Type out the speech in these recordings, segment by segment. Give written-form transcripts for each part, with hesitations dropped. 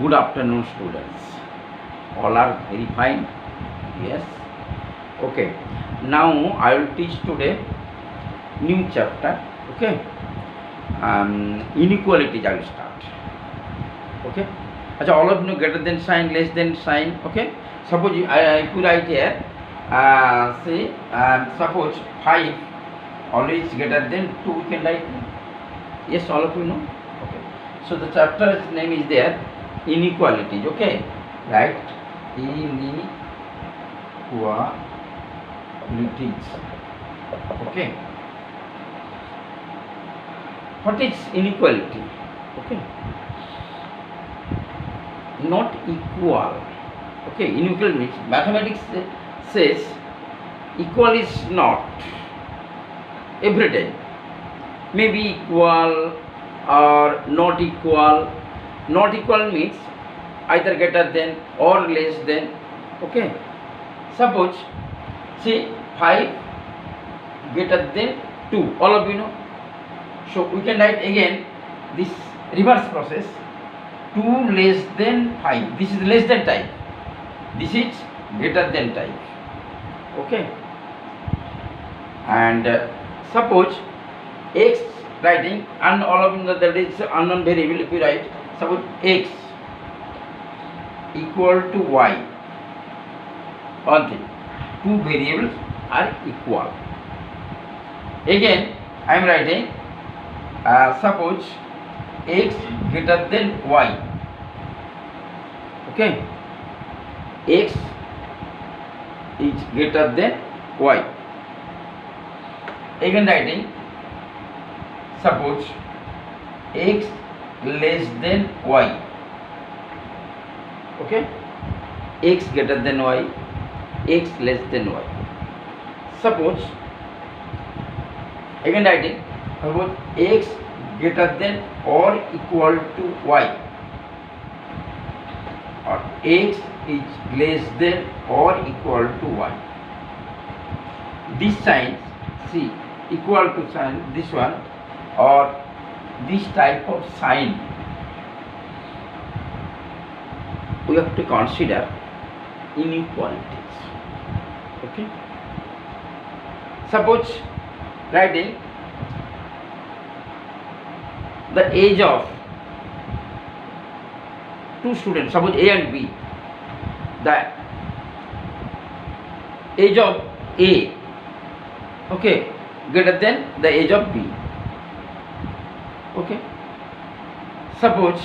Good afternoon, students. All are very fine. Yes. Okay. Now I will teach today new chapter. Okay. Inequalities I will start. Okay. Achha, all of you know greater than sign, less than sign. Okay. Suppose I put right here. Say suppose 5 always greater than 2. We can write. Yes, all of you know. Okay. So the chapter's name is there. Inequalities. Okay. Right. Inequalities. Okay. What is inequality? Okay. Not equal. Okay. Inequal means mathematics says equal is not every time. Maybe equal or not equal. Not equal means either greater than or less than. Okay. Suppose see 5 greater than 2. All of you know. So we can write again this reverse process. 2 less than 5. This is less than type. This is greater than type. Okay. And suppose x writing, and all of you know that is unknown variable. If you write suppose x equal to y, one thing, two variables are equal. Again I am writing suppose x greater than y. Okay, x is greater than y. Again writing suppose x less than y. Okay, x greater than y, x less than y. Suppose again writing suppose x greater than or equal to y, or x is less than or equal to y. This sign, see, equal to sign, this one, or this type of sign we have to consider inequalities. Okay. Suppose writing the age of two students, suppose A and B, the age of A, okay, greater than the age of B. Okay. Suppose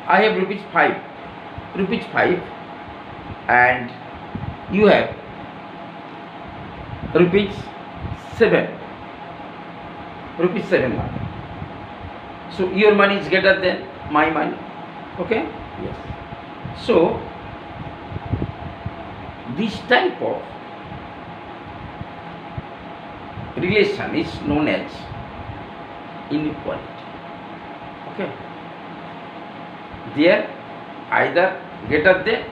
I have rupees 5, and you have rupees 7, money. So your money is greater than my money. Okay. Yes. So this type of relation is known as inequality. Okay. There either greater than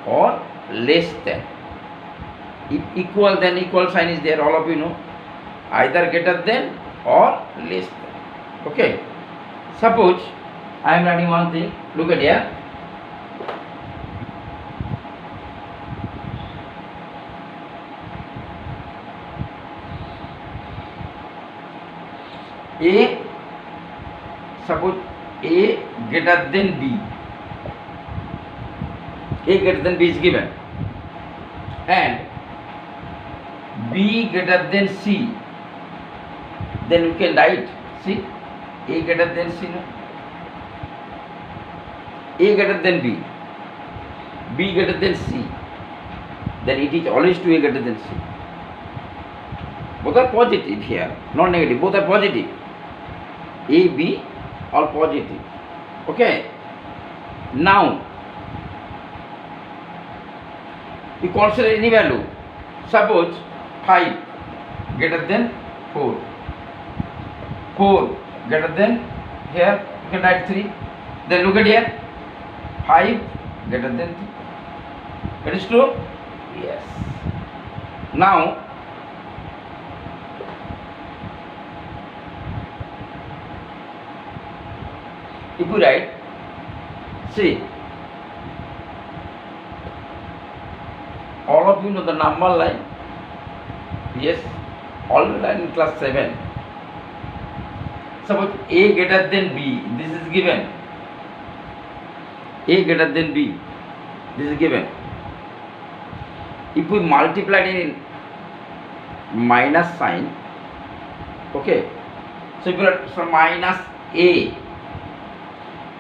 or less than. If equal, then equal sign is there, all of you know. Either greater than or less than. Okay. Suppose I am writing one thing. Look at here. A, suppose A greater than B. A greater than B is given, and B greater than C. Then we can write, see, A greater than C, no? A greater than B, B greater than C. Then it is always 2A greater than C. Both are positive here, not negative. Both are positive. A, B, all positive. Okay. Now you consider any value. Suppose 5 greater than 4, 4 greater than, here you can write 3. Then look at here, 5 greater than 3. That is true? Yes. Now if you write, see, of you know the number line. Yes, all line in class 7. Suppose A greater than B, this is given. A greater than B, this is given. If we multiply it in minus sign, okay, so if you are so minus A,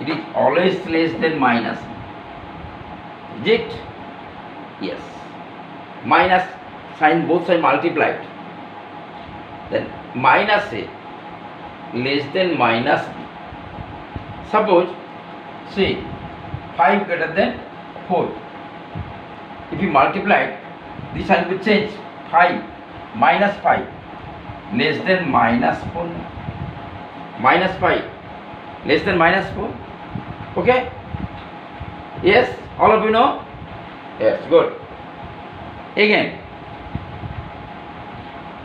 it is always less than minus. Is it? Yes. Minus sign, both sides multiplied. Then minus A less than minus B. Suppose, say 5 greater than 4. If you multiply, this sign will change. 5 minus 5 less than minus 4. Minus 5 less than minus 4. Okay? Yes? All of you know? Yes, good. Again,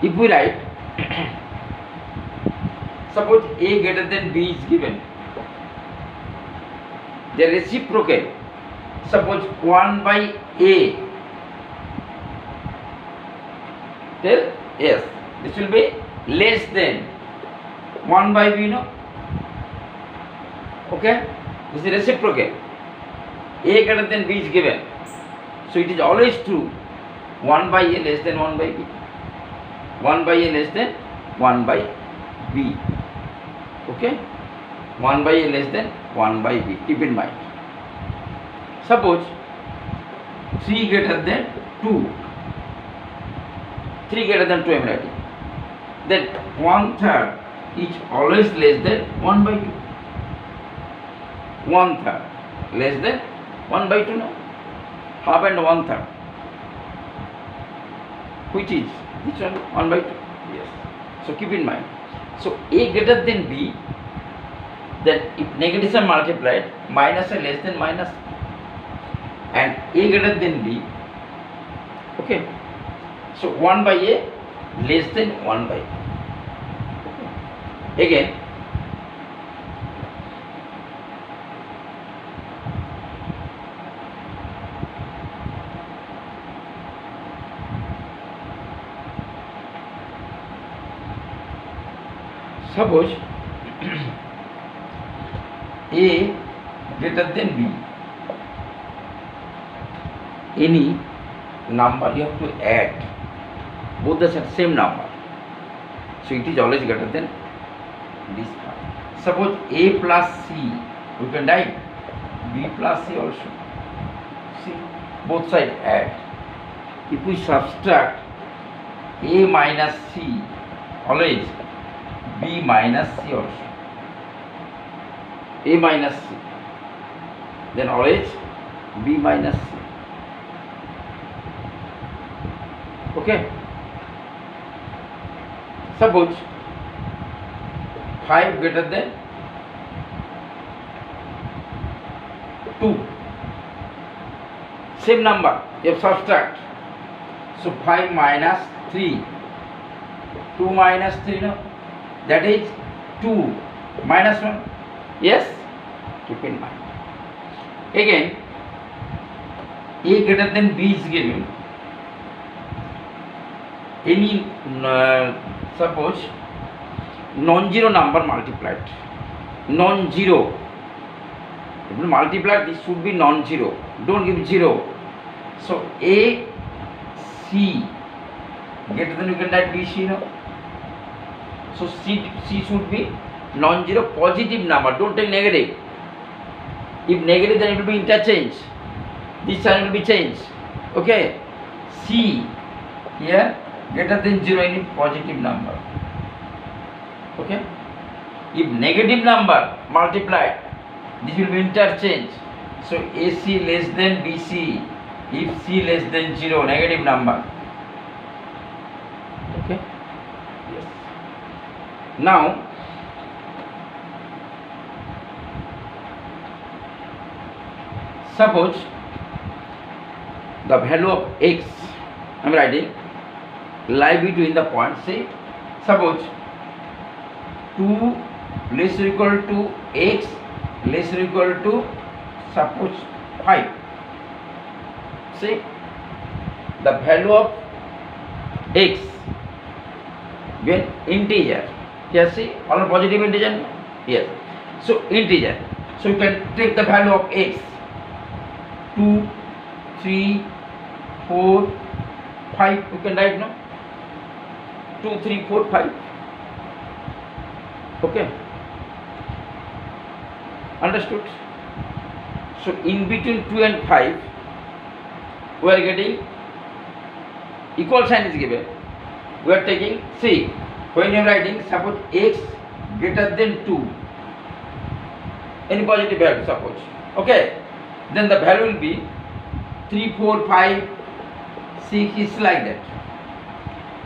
if we write, suppose A greater than B is given, the reciprocal, suppose 1 by A, tell, yes, this will be less than 1 by B, no? Okay, this is reciprocal. A greater than B is given, so it is always true. 1 by A less than 1 by B. 1 by A less than 1 by B. Okay, 1 by A less than 1 by B. Keep in mind. Suppose 3 greater than 2. 3 greater than 2 I am writing. Then 1/3 is always less than 1 by 2. 1/3 less than 1 by 2, no? Half and 1/3. Which is this one? 1 by 2. Yes. So keep in mind. So A greater than B, then if negatives are multiplied, minus are less than minus, and A greater than B. Okay. So 1 by A less than 1 by B. Okay. Again, suppose A greater than B, any number you have to add, both the same number, so it is always greater than this part. Suppose A plus C, we can write B plus C also. See, both sides add. If we subtract A minus C, always B minus C also. A minus C, then always B minus C. Okay. Suppose 5 greater than 2. Same number, you have subtract. So 5 minus 3. 2 minus 3, no? That is 2 minus 1. Yes? Keep in mind. Again, A greater than B is given. Any suppose non-zero number multiplied. Non-zero. If you multiply, this should be non-zero. Don't give 0. So A, C greater than, you can write B, C, no? So C should be non-zero positive number. Don't take negative. If negative, then it will be interchange. This sign will be changed. Okay. C here greater than 0, any positive number. Okay. If negative number multiplied, this will be interchange. So AC less than BC. If C less than 0, negative number. Okay. Yes. Now, suppose the value of x, I am writing, lie between the points. Say, suppose 2 less or equal to x less or equal to, suppose 5. Say the value of x when integer. Here see, all positive integer. Yes. So integer. So you can take the value of x 2, 3, 4, 5. You can write no. 2, 3, 4, 5. Okay. Understood? So in between 2 and 5, we are getting equal sign is given. We are taking, see, when you are writing, suppose x greater than 2, any positive value, suppose. Okay. Then the value will be 3, 4, 5, 6 is like that.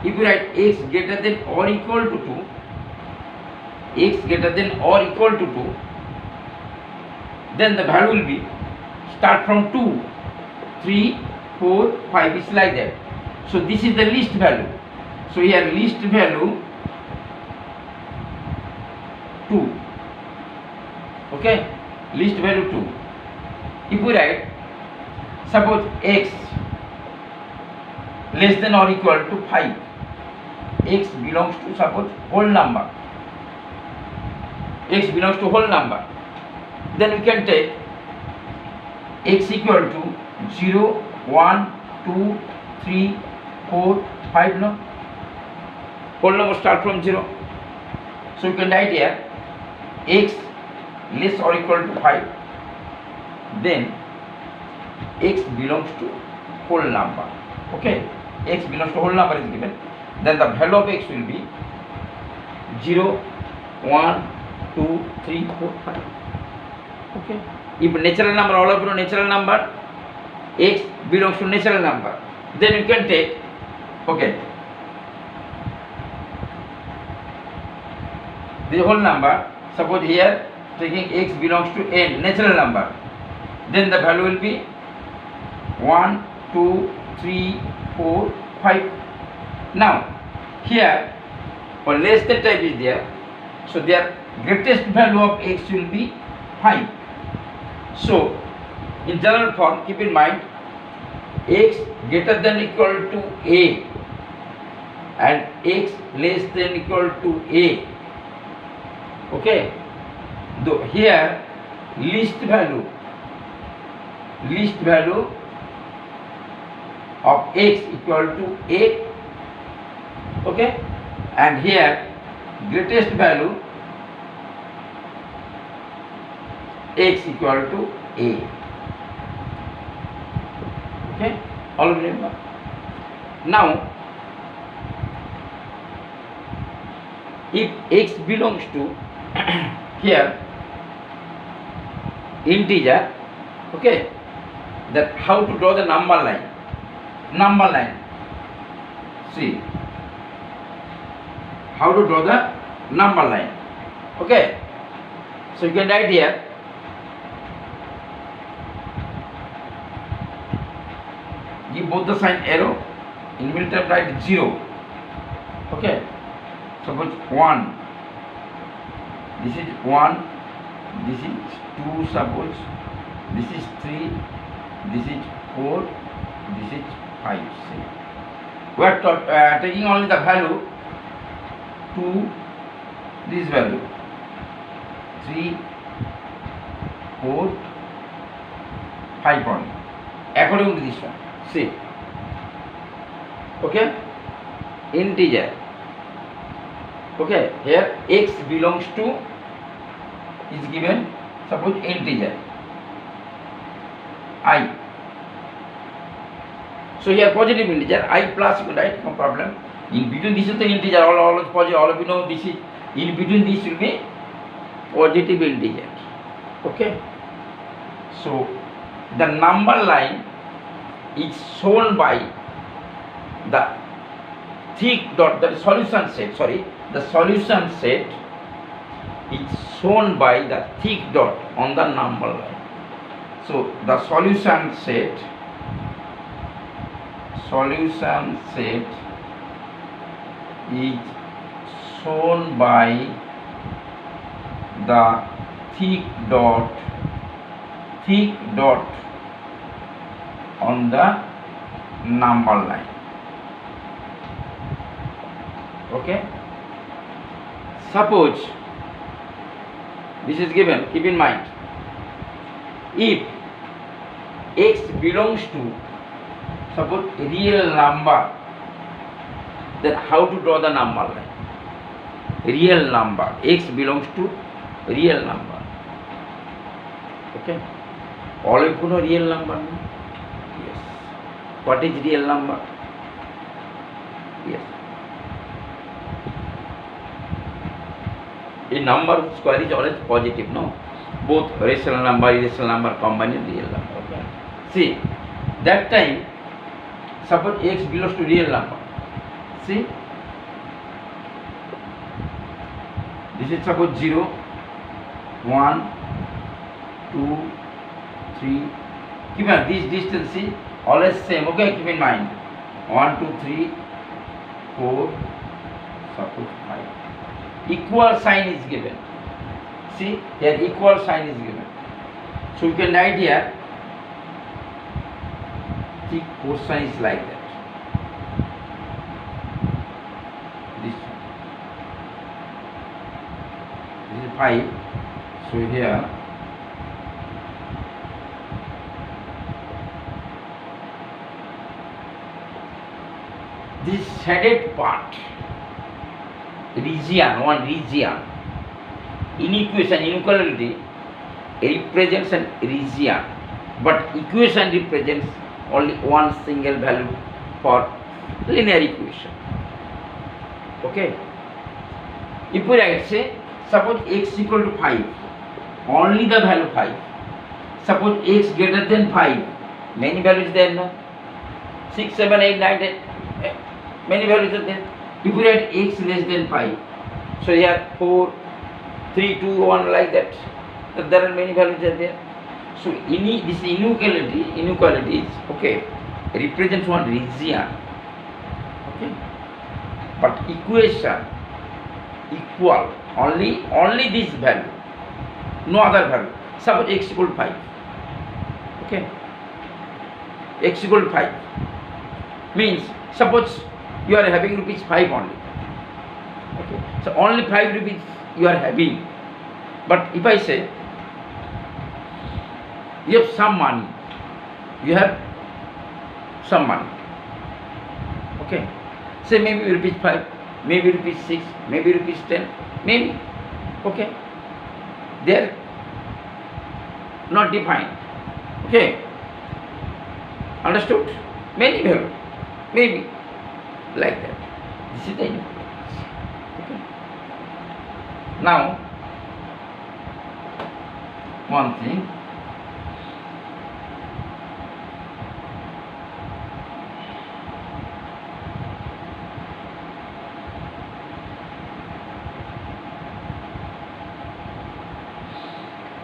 If you write x greater than or equal to 2, x greater than or equal to 2, then the value will be start from 2, 3, 4, 5 is like that. So this is the least value. So here least value 2. Okay, least value 2. If we write, suppose x less than or equal to 5, x belongs to suppose whole number. X belongs to whole number. Then we can take x equal to 0, 1, 2, 3, 4, 5. No, whole number start from 0. So you can write here x less or equal to 5. Then x belongs to whole number. Okay, x belongs to whole number is given. Then the value of x will be 0, 1, 2, 3, 4, 5. Okay. If natural number, all of you know natural number, x belongs to natural number. Then you can take, okay, the whole number. Suppose here taking x belongs to n, natural number. Then the value will be 1, 2, 3, 4, 5. Now here or less than type is there. So their greatest value of x will be 5. So in general form, keep in mind x greater than equal to a and x less than equal to a. Okay. Though here least value of x equal to a. Okay. And here greatest value x equal to a. Okay, all of them. Now if x belongs to here integer, okay, that how to draw the number line. See how to draw the number line. Okay, so you can write here give both the sign arrow, in middle term write 0. Okay, suppose 1, this is 1, this is 2, suppose this is 3, this is 4, this is 5. See, we are taking only the value 2, this value 3, 4, 5 only according to this one. See, okay, integer. Okay, here x belongs to is given, suppose integer I. So here positive integer I plus, you can write, no problem. In between this is the integer, all is positive, all of you know this is, in between this will be positive integer. Okay, so the number line is shown by the thick dot, that is solution set, the solution set is shown by the thick dot on the number line. So the solution set is shown by the thick dot on the number line. Okay, suppose this is given, keep in mind, if x belongs to suppose real number, then how to draw the number line? Real number, x belongs to real number. Okay, all of you know real number? Yes. What is real number? Yes. A number square is always positive, no? Both rational number, irrational number combined in real number. Okay. See, that time, suppose x belongs to real number. See, this is suppose 0, 1, 2, 3. Keep on this distance, see, always same. Okay, keep in mind. 1, 2, 3, 4, suppose 5. Equal sign is given. See, here equal sign is given. So you can write here, the cosine is like that. This is 5. So here this shaded part, region, one region, inequation, inequality represents an region, but equation represents only one single value for linear equation. Okay, if we write, say, suppose x equal to 5, only the value 5. Suppose x greater than 5, many values there, no? 6, 7, 8, 9, 10, many values are there. If we write x less than 5, so here 4, 3, 2, 1 like that, there are many values are there. So this inequality is okay, represents one region. Okay, but equation equal only this value, no other value. Suppose x equal to 5. Okay, x equal to 5 means suppose you are having rupees 5 only. Okay, so only 5 rupees you are having. But if I say you have some money, okay, say maybe rupees 5, maybe rupees 6, maybe rupees 10, maybe, okay, they are not defined. Okay, understood? Many value, maybe like that. This is the inequality. Okay. Now, one thing.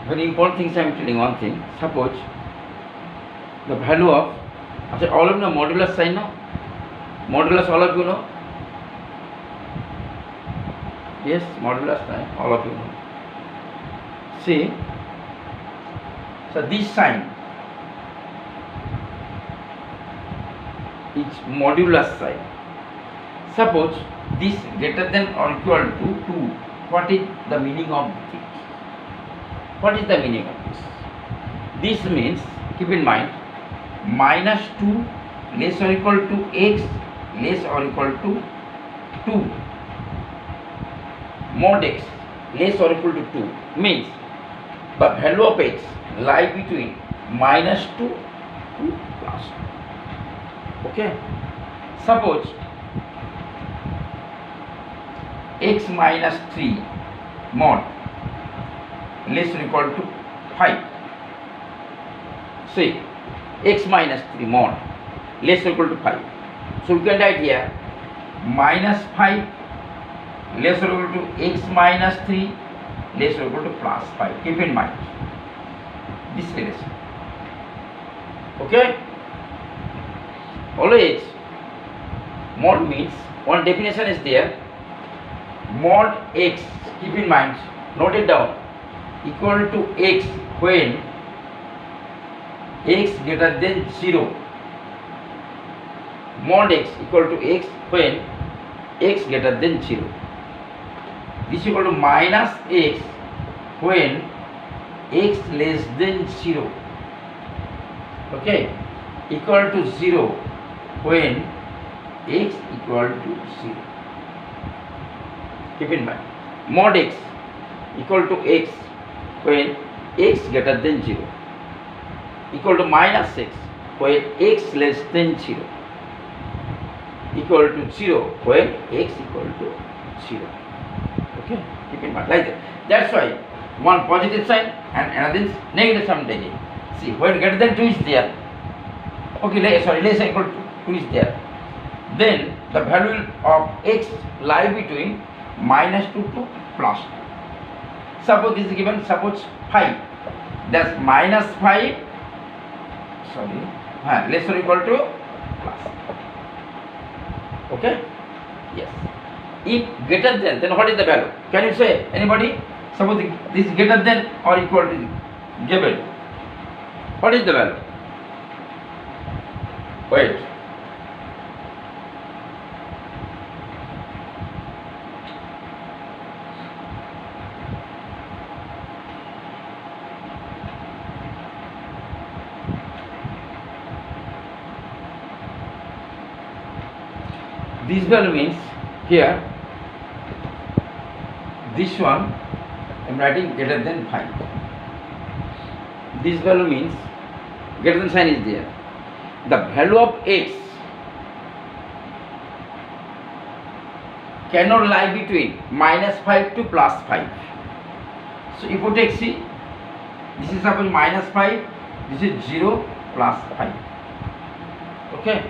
Very important things I am telling. One thing. Suppose the value of, all of you know modulus sign, no? Modulus, all of you know? Yes, modulus sign, all of you know. See, so this sign is modulus sign. Suppose this greater than or equal to 2. What is the meaning of this? What is the meaning of this? This means, keep in mind, minus 2 less or equal to x less or equal to 2, mod x less or equal to 2 means the value of x lie between minus 2 to plus 2. Okay, suppose x minus 3 mod less or equal to 5. Say x minus 3 mod less or equal to 5. So we can write here minus 5 less or equal to x minus 3 less or equal to plus 5. Keep in mind this relation. Okay, always mod means one definition is there, mod x, keep in mind, note it down, equal to x when x greater than 0. mod x equal to x when x greater than 0. This is equal to minus x when x less than 0. Okay, equal to 0 when x equal to 0. Keep in mind, mod x equal to x when x greater than 0, equal to minus x when x less than 0, equal to 0 when x equal to 0. Okay, keep in mind like that. That's why one positive sign and another is negative sign taking. See, when greater than 2 is there, okay, less than equal to 2 is there, then the value of x lie between minus 2 to plus 2. Suppose this is given, suppose 5, that's minus 5, less or equal to plus. Okay, yes. If greater than, then what is the value? Can you say, anybody? Suppose this is greater than or equal to given, what is the value? Wait, this value means here, this one I am writing greater than 5. This value means greater than sign is there. The value of x cannot lie between minus 5 to plus 5. So if you take, see, this is suppose minus 5, this is 0 plus 5. Okay,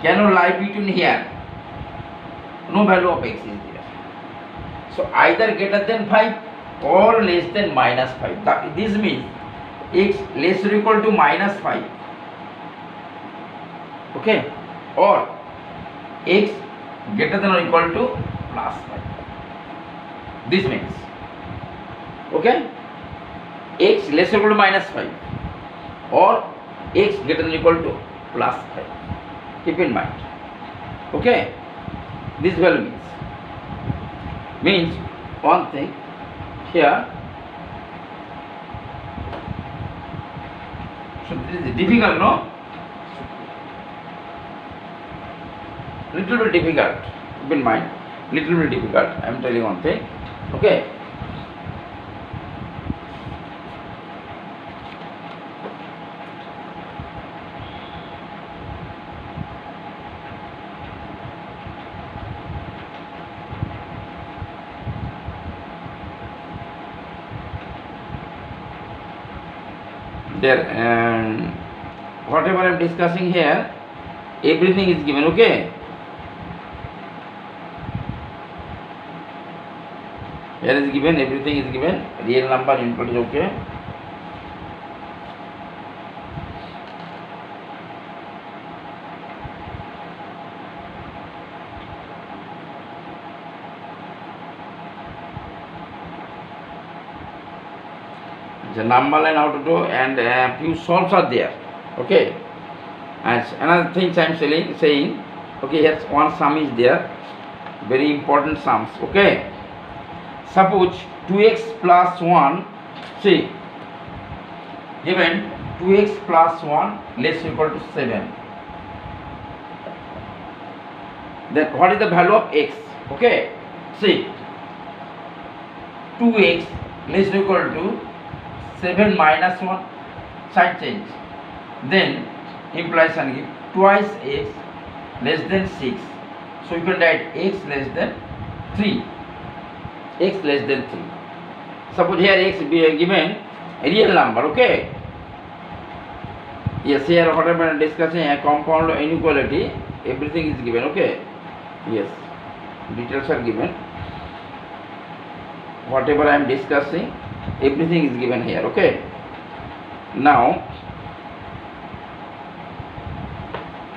cannot lie between here. No value of x is there. So either greater than 5 or less than minus 5. This means x less or equal to minus 5. Okay, or x greater than or equal to plus 5. This means, okay, x less or equal to minus 5 or x greater than or equal to plus 5. Keep in mind. Okay, this value means one thing here. So this is difficult, no? Little bit difficult. Keep in mind, little bit difficult. I am telling one thing. Okay. There, whatever I am discussing here, everything is given. Okay. Here is given, everything is given, real number input is okay. The number line how to do, and few solves are there. Okay. And another thing I am saying, okay, here one sum is there, very important sums. Okay. Suppose 2x plus 1, see, given 2x plus 1 less or equal to 7. Then what is the value of x? Okay, see, 2x less or equal to 7 minus 1, sign change. Then implies and give twice x less than 6. So you can write x less than 3. X less than 3. Suppose here x be given a real number. Okay. Yes, here whatever I am discussing a compound inequality, everything is given. Okay. Yes, details are given. Whatever I am discussing, everything is given here. Okay. Now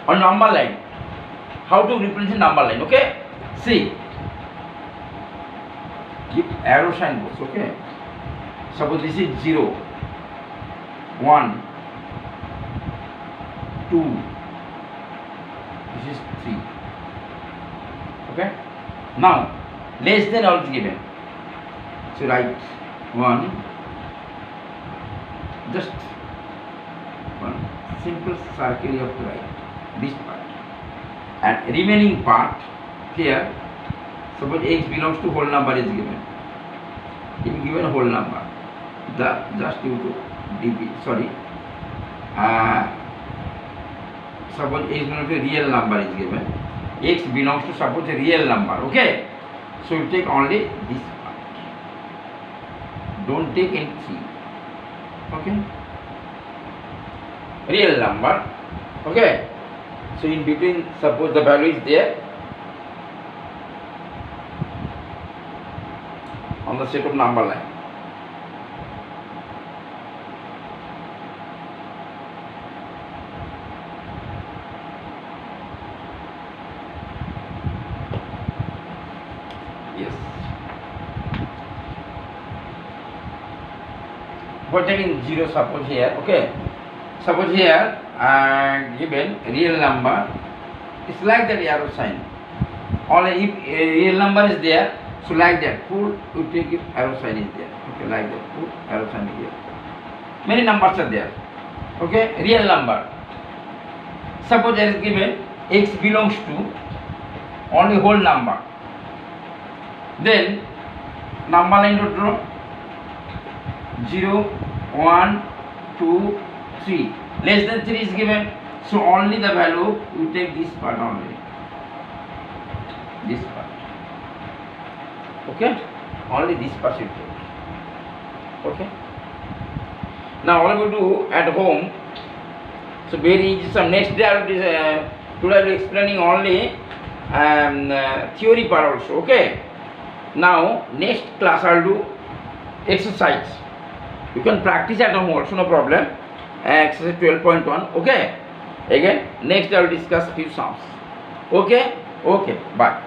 on number line, how to represent number line? Okay. See, give arrow sign both. Okay. Suppose this is 0, 1, 2, This is 3. Okay. Now less than or is given. So write 1. Just one simple circle you have to write this part, and remaining part here. Suppose x belongs to whole number is given. If given whole number, just you to dp. Sorry. Suppose x belongs to real number is given. X belongs to suppose a real number. Okay. So you take only this part. Don't take any 3. Okay. Real number. Okay. So in between, suppose the value is there on the set of number line. Yes. For taking 0, suppose here. Okay. Suppose here given real number, it's like that arrow sign. Only if a real number is there, so like that, put you take it, arrow sign is there. Okay, like that, put arrow sign here. Many numbers are there. Okay, real number. Suppose there is given x belongs to only whole number. Then number line to draw 0, 1, 2, 3. Less than 3 is given, so only the value you take this part only. This part. Okay? Only this part you take. Okay? Now all we do at home. So very easy. Some next day today I will be explaining only theory part also. Okay? Now next class I will do exercise. You can practice at home also, no problem. Exercise 12.1. Okay? Again, next I will discuss few sums. Okay? Okay. Bye.